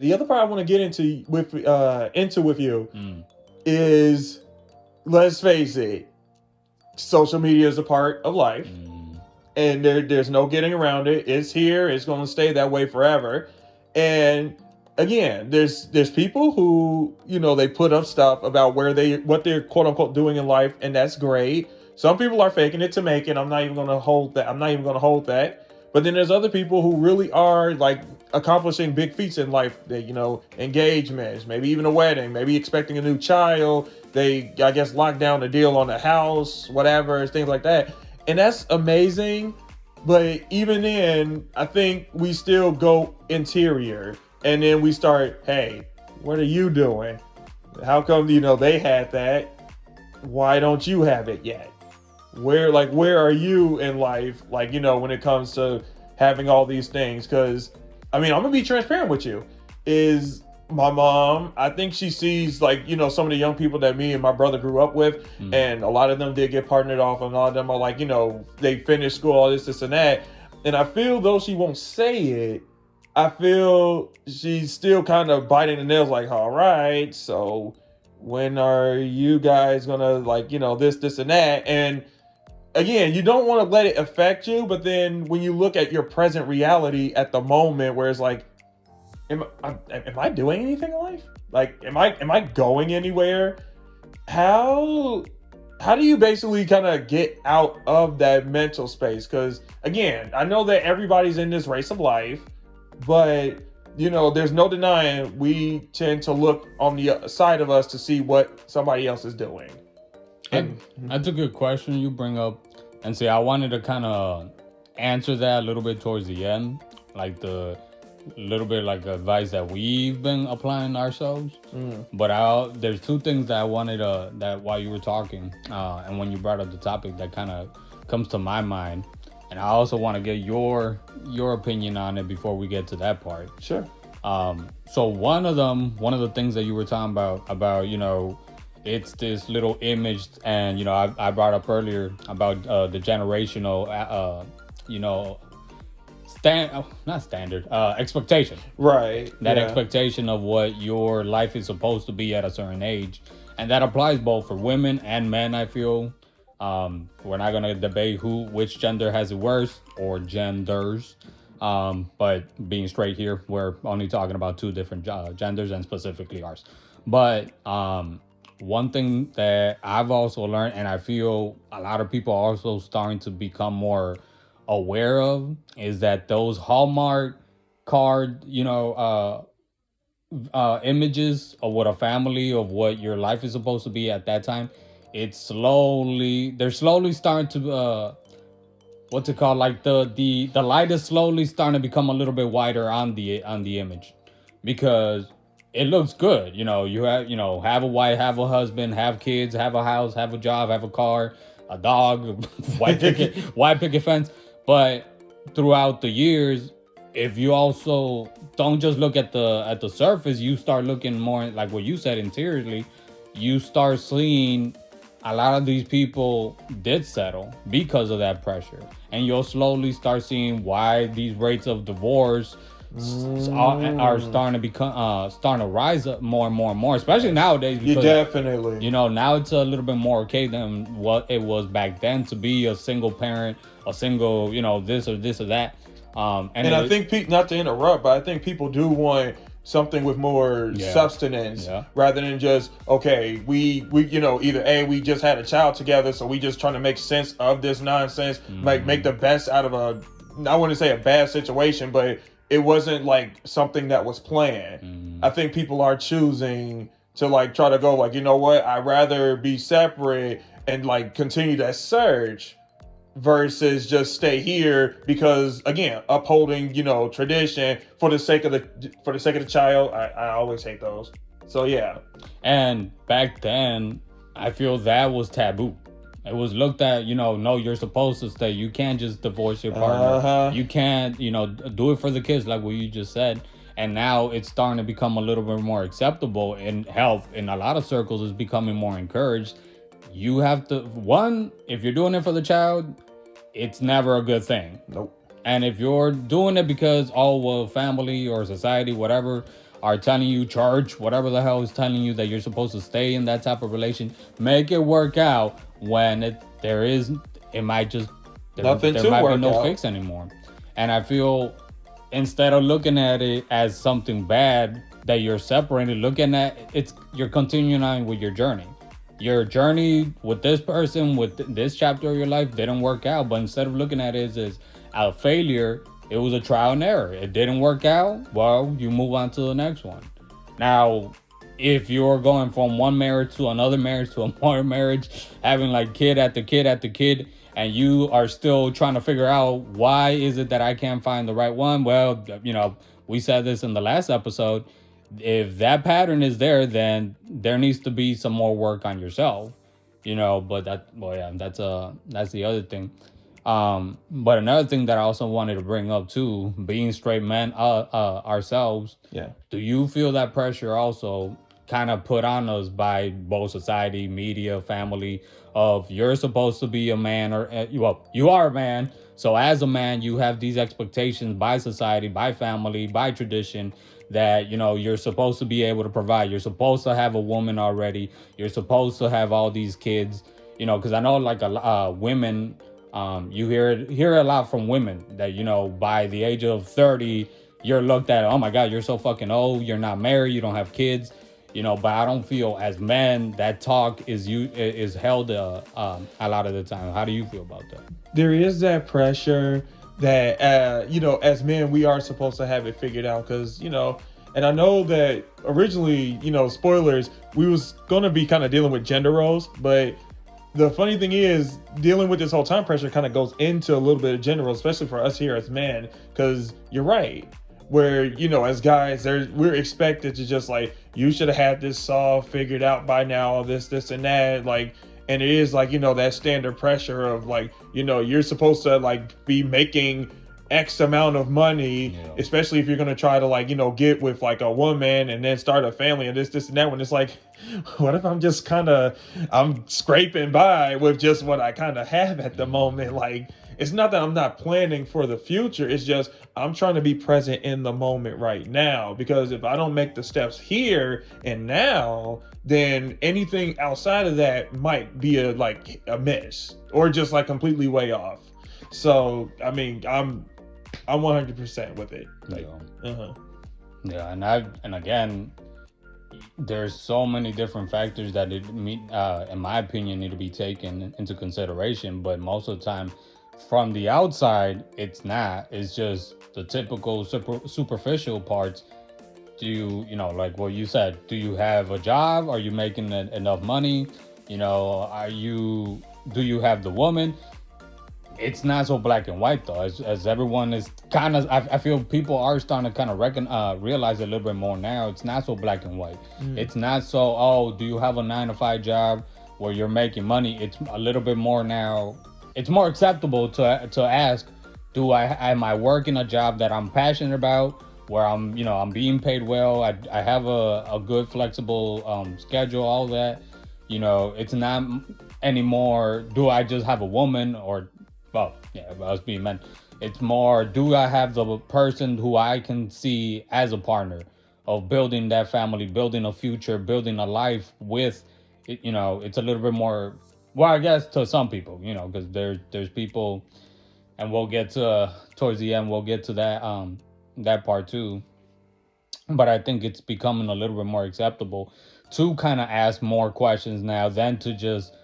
The other part I want to get into with you Mm. is, let's face it, social media is a part of life, Mm. and there's no getting around it. It's here. It's going to stay that way forever. And again, there's people who, they put up stuff about what they're quote unquote doing in life, and that's great. Some people are faking it to make it. I'm not even going to hold that. I'm not even going to hold that. But then there's other people who really are like accomplishing big feats in life. That, engagements, maybe even a wedding, maybe expecting a new child. They, I guess, lock down a deal on the house, whatever, things like that, and that's amazing. But even then, I think we still go interior, and then we start, hey, what are you doing? How come they had that? Why don't you have it yet? Where are you in life? Like, when it comes to having all these things? Because I mean, I'm gonna be transparent with you. Is my mom, I think she sees, like, some of the young people that me and my brother grew up with, Mm. and a lot of them did get partnered off, and a lot of them are like, they finished school, all this and that. And I feel, though she won't say it, I feel she's still kind of biting the nails, like, all right, so when are you guys gonna, like, this and that? And again, you don't want to let it affect you, but then when you look at your present reality at the moment, where it's like, am I doing anything in life? Like, am I going anywhere? How how do you basically kind of get out of that mental space? Because again, I know that everybody's in this race of life, but there's no denying we tend to look on the side of us to see what somebody else is doing. That, And that's a good question you bring up. And see, I wanted to kind of answer that a little bit towards the end, like the little bit like advice that we've been applying ourselves. mm, But there's two things that I wanted that while you were talking, and when you brought up the topic, that kind of comes to my mind, and I also want to get your opinion on it before we get to that part. sure. So one of the things that you were talking about, it's this little image, and I brought up earlier about the generational, you know, not standard, expectation. Right. That Yeah. expectation of what your life is supposed to be at a certain age, and that applies both for women and men. I feel we're not gonna debate which gender has it worse or genders. But being straight here, we're only talking about two different genders and specifically ours. But one thing that I've also learned, and I feel a lot of people are also starting to become more aware of, is that those Hallmark card, images of what a family, of what your life is supposed to be at that time, they're slowly starting to what's it called, like the light is slowly starting to become a little bit wider on the image, because it looks good. You have a wife, have a husband, have kids, have a house, have a job, have a car, a dog, white picket fence. But throughout the years, if you also don't just look at the surface, you start looking more like what you said, interiorly, you start seeing a lot of these people did settle because of that pressure, and you'll slowly start seeing why these rates of divorce are Mm. starting to rise up more and more and more, especially nowadays, You because definitely. now it's a little bit more okay than what it was back then to be a single parent, a single, this or that. And And I it, think not to interrupt, but I think people do want something with more yeah, substance yeah. rather than just, okay, we either A, we just had a child together, so we just trying to make sense of this nonsense, make the best out of I wouldn't say a bad situation, but it wasn't like something that was planned. I think people are choosing to like try to go like, you know what, I'd rather be separate and like continue that search versus just stay here, because again, upholding tradition for the sake of the child. I always hate those. So yeah. And back then, I feel that was taboo. It was looked at, no, you're supposed to stay. You can't just divorce your partner. Uh-huh. You can't, do it for the kids, like what you just said. And now it's starting to become a little bit more acceptable, and help in a lot of circles is becoming more encouraged. You have to, one, if you're doing it for the child, it's never a good thing. Nope. And if you're doing it because, oh, well, family or society, whatever, are telling you, church, whatever the hell is telling you that you're supposed to stay in that type of relation, make it work out when it might just, Nothing there to might be work no out. fix anymore. And I feel instead of looking at it as something bad that you're separated, looking at you're continuing on with your journey. Your journey with this person, with this chapter of your life, didn't work out. But instead of looking at it as a failure, it was a trial and error. It didn't work out. Well, you move on to the next one. Now, if you're going from one marriage to another marriage to another marriage, having like kid after kid after kid, and you are still trying to figure out why is it that I can't find the right one, well, we said this in the last episode. If that pattern is there, then there needs to be some more work on yourself, but that's the other thing. But another thing that I also wanted to bring up too, being straight men ourselves. Yeah. Do you feel that pressure also kind of put on us by both society, media, family, of you're supposed to be a man, or well, you are a man. So as a man, you have these expectations by society, by family, by tradition, that you're supposed to be able to provide. You're supposed to have a woman already. You're supposed to have all these kids. Because I know like women. You hear a lot from women that by the age of 30 you're looked at, oh my god, you're so fucking old, you're not married, you don't have kids, but I don't feel as men that talk is held a lot of the time. How do you feel about that? There is that pressure that as men we are supposed to have it figured out, because and I know that originally, spoilers, we was going to be kind of dealing with gender roles, but the funny thing is, dealing with this whole time pressure kind of goes into a little bit of general, especially for us here as men, because you're right. Where, as guys, we're expected to just like, you should have had this all figured out by now, this and that. Like, and it is like, that standard pressure of like, you're supposed to like be making X amount of money, especially if you're going to try to like, get with like a woman and then start a family and this and that. When it's like, what if I'm scraping by with just what I kind of have at the moment? Like, it's not that I'm not planning for the future. It's just, I'm trying to be present in the moment right now, because if I don't make the steps here and now, then anything outside of that might be a miss or just like completely way off. So, I mean, I'm 100% with it. Like, Yeah, and again, there's so many different factors that in my opinion, need to be taken into consideration. But most of the time, from the outside, it's not. It's just the typical superficial parts. Do you, like what you said? Do you have a job? Are you making enough money? Do you have the woman? It's not so black and white though, as everyone is kind of. I feel people are starting to kind of realize a little bit more now. It's not so black and white. It's not so, oh, do you have a 9-to-5 job where you're making money? It's a little bit more now. It's more acceptable to ask, am I working a job that I'm passionate about, where I'm being paid well, I have a good flexible schedule, all that. It's not anymore, do I just have a woman, or well, yeah, I was being meant. It's more, do I have the person who I can see as a partner of building that family, building a future, building a life with, it's a little bit more, well, I guess to some people, because there's people, and we'll get to, towards the end, we'll get to that part too. But I think it's becoming a little bit more acceptable to kind of ask more questions now than to just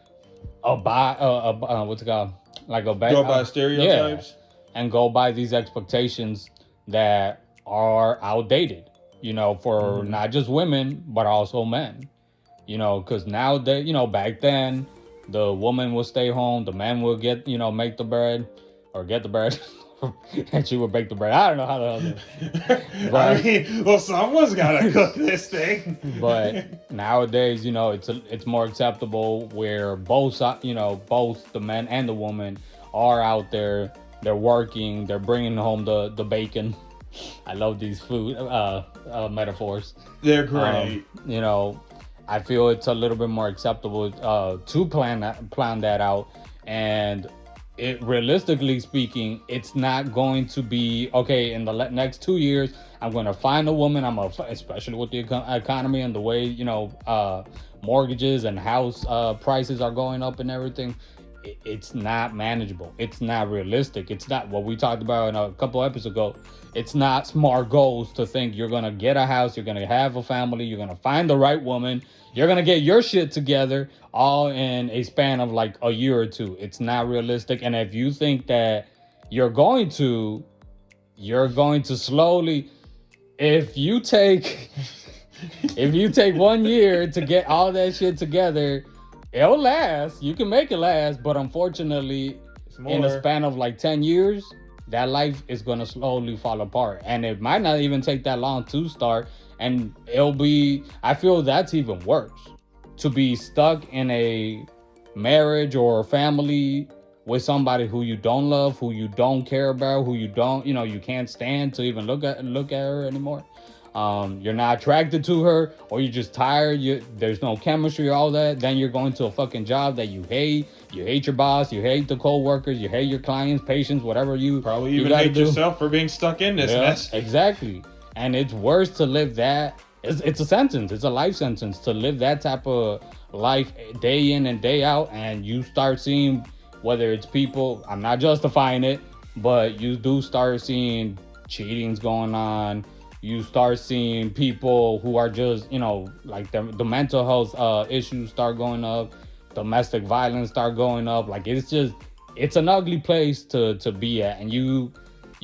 what's it called? Like go by stereotypes, and go by these expectations that are outdated, for not just women but also men, because now that back then the woman would stay home, the man would get make the bread or get the bread and she would bake the bread. I don't know how the hell but, I mean, well, someone's gotta cook this thing. But nowadays, it's more acceptable where both the men and the woman are out there. They're working. They're bringing home the bacon. I love these food metaphors. They're great. I feel it's a little bit more acceptable to plan that out. And it realistically speaking, it's not going to be okay in the next 2 years. I'm going to find a woman. Especially with the economy and the way mortgages and house prices are going up and everything. It's not manageable. It's not realistic. It's not what we talked about in a couple episodes ago. It's not smart goals to think you're gonna get a house, you're gonna have a family, you're gonna find the right woman, you're gonna get your shit together all in a span of like a year or two. It's not realistic. And if you think that you're going to, you're going to slowly, if you take if you take 1 year to get all that shit together, it'll last. You can make it last, but unfortunately, in a span of like 10 years, that life is going to slowly fall apart. And it might not even take that long to start. And I feel that's even worse. To be stuck in a marriage or a family with somebody who you don't love, who you don't care about, who you don't, you can't stand to even look at her anymore. You're not attracted to her, or you're just tired. There's no chemistry, all that. Then you're going to a fucking job that you hate. You hate your boss. You hate the co-workers. You hate your clients, patients, whatever you probably even hate yourself for being stuck in this mess. Exactly. And it's worse to live that. It's a sentence. It's a life sentence to live that type of life day in and day out. And you start seeing, whether it's people, I'm not justifying it, but you do start seeing cheatings going on. You start seeing people who are just, like the mental health issues start going up, domestic violence start going up. Like it's an ugly place to be at. And you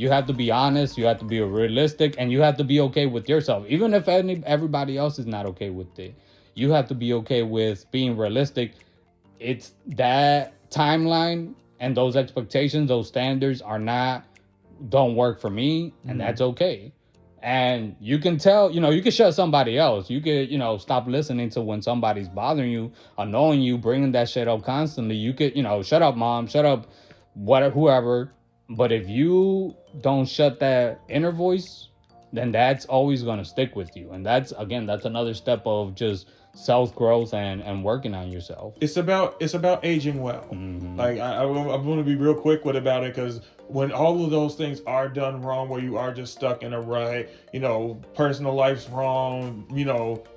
have to be honest, you have to be realistic, and you have to be okay with yourself. Even if everybody else is not okay with it, you have to be okay with being realistic. It's that timeline and those expectations, those standards don't work for me, and that's okay. And you can tell, you can shut somebody else. You could, stop listening to when somebody's bothering you, annoying you, bringing that shit up constantly. You could, shut up, mom, shut up, whoever. But if you don't shut that inner voice, then that's always going to stick with you. And that's another step of just self-growth and working on yourself. It's about aging well. Mm-hmm. Like I want to be real quick about it, because when all of those things are done wrong, where you are just stuck in a rut, personal life's wrong,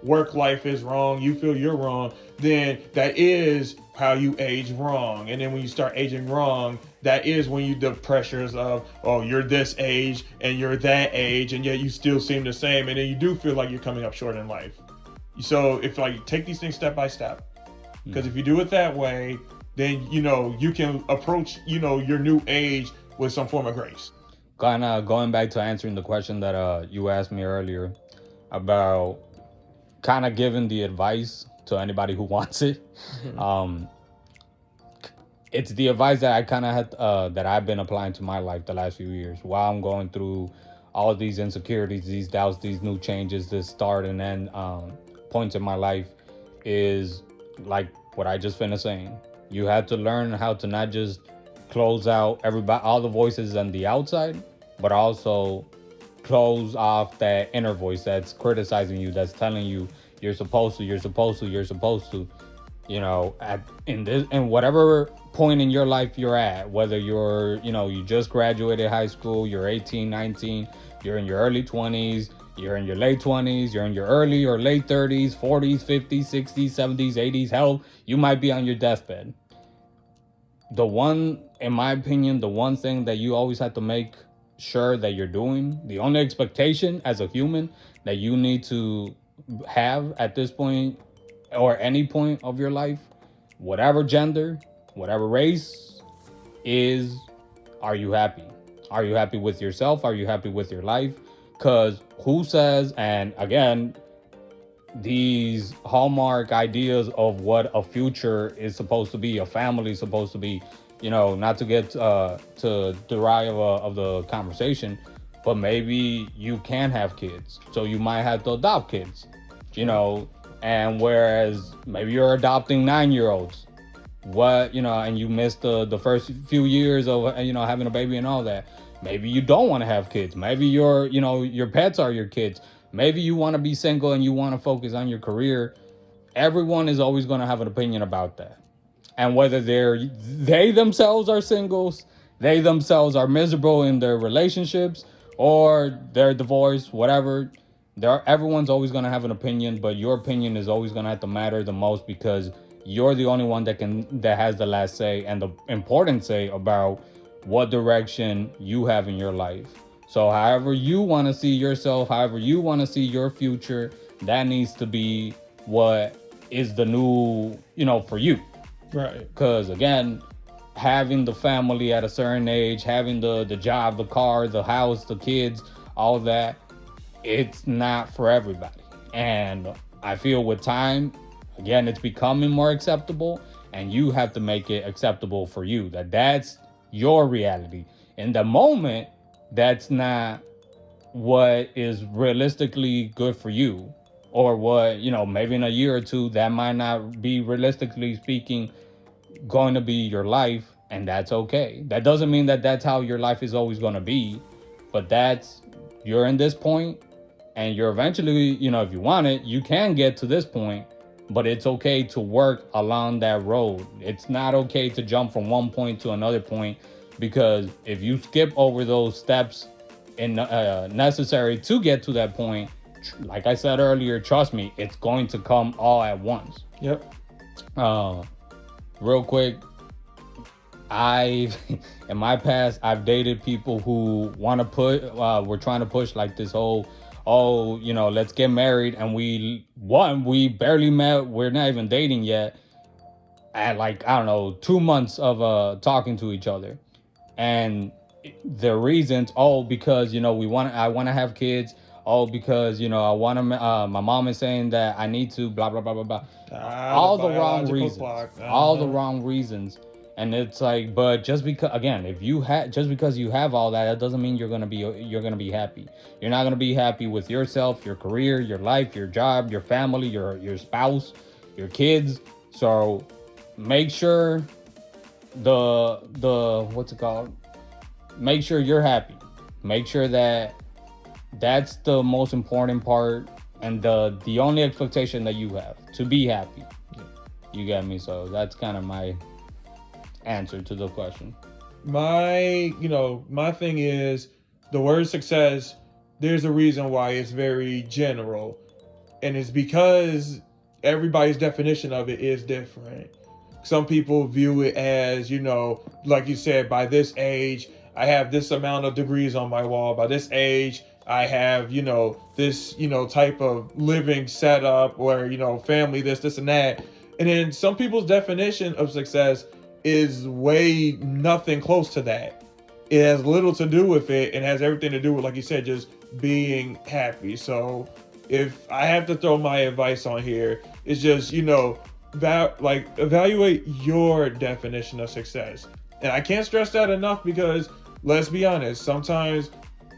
work life is wrong, you feel you're wrong, then that is how you age wrong. And then when you start aging wrong, that is when the pressures of, oh, you're this age and you're that age, and yet you still seem the same. And then you do feel like you're coming up short in life. So if take these things step by step, because if you do it that way, then, you can approach, your new age with some form of grace. Kind of going back to answering the question that you asked me earlier about kind of giving the advice to anybody who wants it. Mm-hmm. It's the advice that I kind of had, that I've been applying to my life the last few years while I'm going through all of these insecurities, these doubts, these new changes, this start and end points in my life, is like what I just finished saying. You have to learn how to not just close out all the voices on the outside, but also close off that inner voice that's criticizing you, that's telling you you're supposed to, in whatever point in your life you're at, whether you're, you just graduated high school, you're 18, 19, you're in your early 20s, you're in your late 20s, you're in your early or late 30s, 40s, 50s, 60s, 70s, 80s, hell, you might be on your deathbed. In my opinion, the one thing that you always have to make sure that you're doing, the only expectation as a human that you need to have at this point or any point of your life, whatever gender, whatever race, is, are you happy? Are you happy with yourself? Are you happy with your life? Because who says, and again, these hallmark ideas of what a future is supposed to be, a family is supposed to be, not to get to derive of the conversation, but maybe you can have kids, so you might have to adopt kids, and whereas maybe you're adopting 9-year-olds, and you missed the first few years of having a baby and all that. Maybe you don't want to have kids. Maybe your pets are your kids. Maybe you want to be single and you want to focus on your career. Everyone is always going to have an opinion about that. And whether they themselves are singles, they themselves are miserable in their relationships, or they're divorced, whatever, everyone's always going to have an opinion, but your opinion is always going to have to matter the most, because you're the only one that has the last say and the important say about what direction you have in your life. So however you want to see yourself, however you want to see your future, that needs to be what is the new, for you. Right. Because again, having the family at a certain age, having the job, the car, the house, the kids, all that, it's not for everybody. And I feel with time, again, it's becoming more acceptable, and you have to make it acceptable for you. That's your reality. In the moment, that's not what is realistically good for you, or what, maybe in a year or two, that might not be, realistically speaking, going to be your life, and that's okay. That doesn't mean that that's how your life is always going to be, but you're in this point, and you're eventually, if you want it, you can get to this point, but it's okay to work along that road. It's not okay to jump from one point to another point, because if you skip over those steps necessary to get to that point, like I said earlier, trust me, it's going to come all at once. Yep. Real quick, in my past, I've dated people who want to we're trying to push like this whole, let's get married, and we barely met, we're not even dating yet, at 2 months of talking to each other. And the reasons, because I want to have kids, because I want to, my mom is saying that I need to, blah blah blah blah blah, all the wrong reasons, all the wrong reasons. And it's like, but just because, again, just because you have all that, that doesn't mean you're gonna be happy. You're not gonna be happy with yourself, your career, your life, your job, your family, your spouse, your kids. So make sure what's it called? Make sure you're happy. Make sure that's the most important part, and the only expectation that you have, to be happy. You get me? So that's kind of my answer to the question. My thing is, the word success, there's a reason why it's very general, and it's because everybody's definition of it is different. Some people view it as, like you said, by this age, I have this amount of degrees on my wall. By this age, I have, this, type of living setup where, family, this and that. And then some people's definition of success is way nothing close to that. It has little to do with it, and has everything to do with, like you said, just being happy. So if I have to throw my advice on here, it's just, evaluate your definition of success. And I can't stress that enough, because let's be honest, sometimes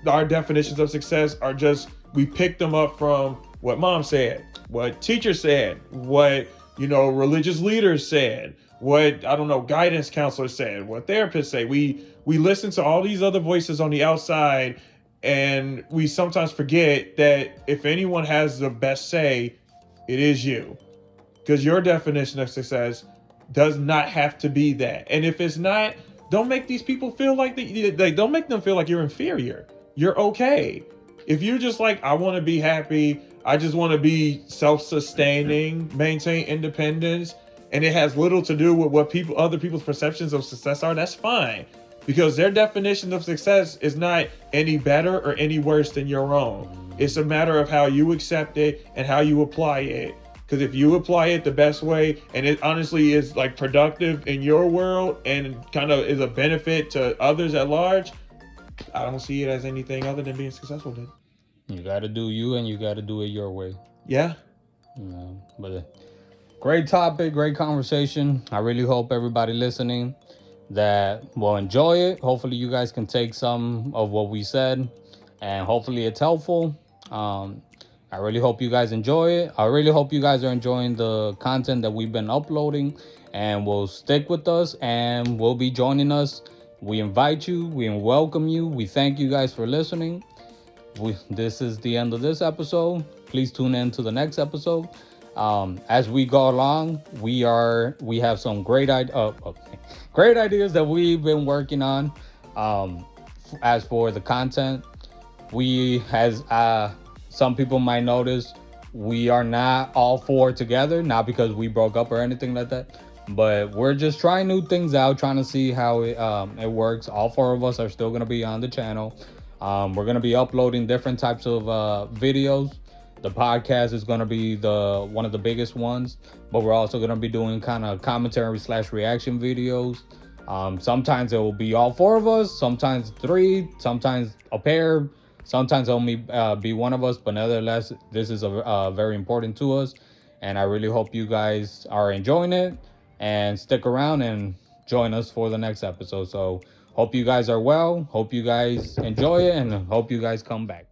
our definitions of success are just, we pick them up from what mom said, what teacher said, what, religious leaders said, what, guidance counselors said, what therapists say. We listen to all these other voices on the outside, and we sometimes forget that if anyone has the best say, it is you. Because your definition of success does not have to be that. And if it's not, don't make these people feel like don't make them feel like you're inferior. You're okay. If you're just like, I want to be happy, I just want to be self-sustaining, maintain independence, and it has little to do with what other people's perceptions of success are, that's fine. Because their definition of success is not any better or any worse than your own. It's a matter of how you accept it and how you apply it. Because if you apply it the best way, and it honestly is productive in your world and kind of is a benefit to others at large, I don't see it as anything other than being successful, dude. You got to do you, and you got to do it your way. Yeah. But great topic, great conversation. I really hope everybody listening that will enjoy it. Hopefully you guys can take some of what we said, and hopefully it's helpful. I really hope you guys enjoy it. I really hope you guys are enjoying the content that we've been uploading, and will stick with us, and will be joining us. We invite you. We welcome you. We thank you guys for listening. This is the end of this episode. Please tune in to the next episode. As we go along, we have some great ideas that we've been working on. As for the content, we as some people might notice, we are not all four together, not because we broke up or anything like that, but we're just trying new things out, trying to see how it works. All four of us are still going to be on the channel. We're going to be uploading different types of videos. The podcast is going to be one of the biggest ones, but we're also going to be doing kind of commentary / reaction videos. Sometimes it will be all four of us, sometimes three, sometimes a pair, sometimes only be one of us. But nevertheless, this is very important to us, and I really hope you guys are enjoying it and stick around and join us for the next episode. So hope you guys are well, hope you guys enjoy it, and hope you guys come back.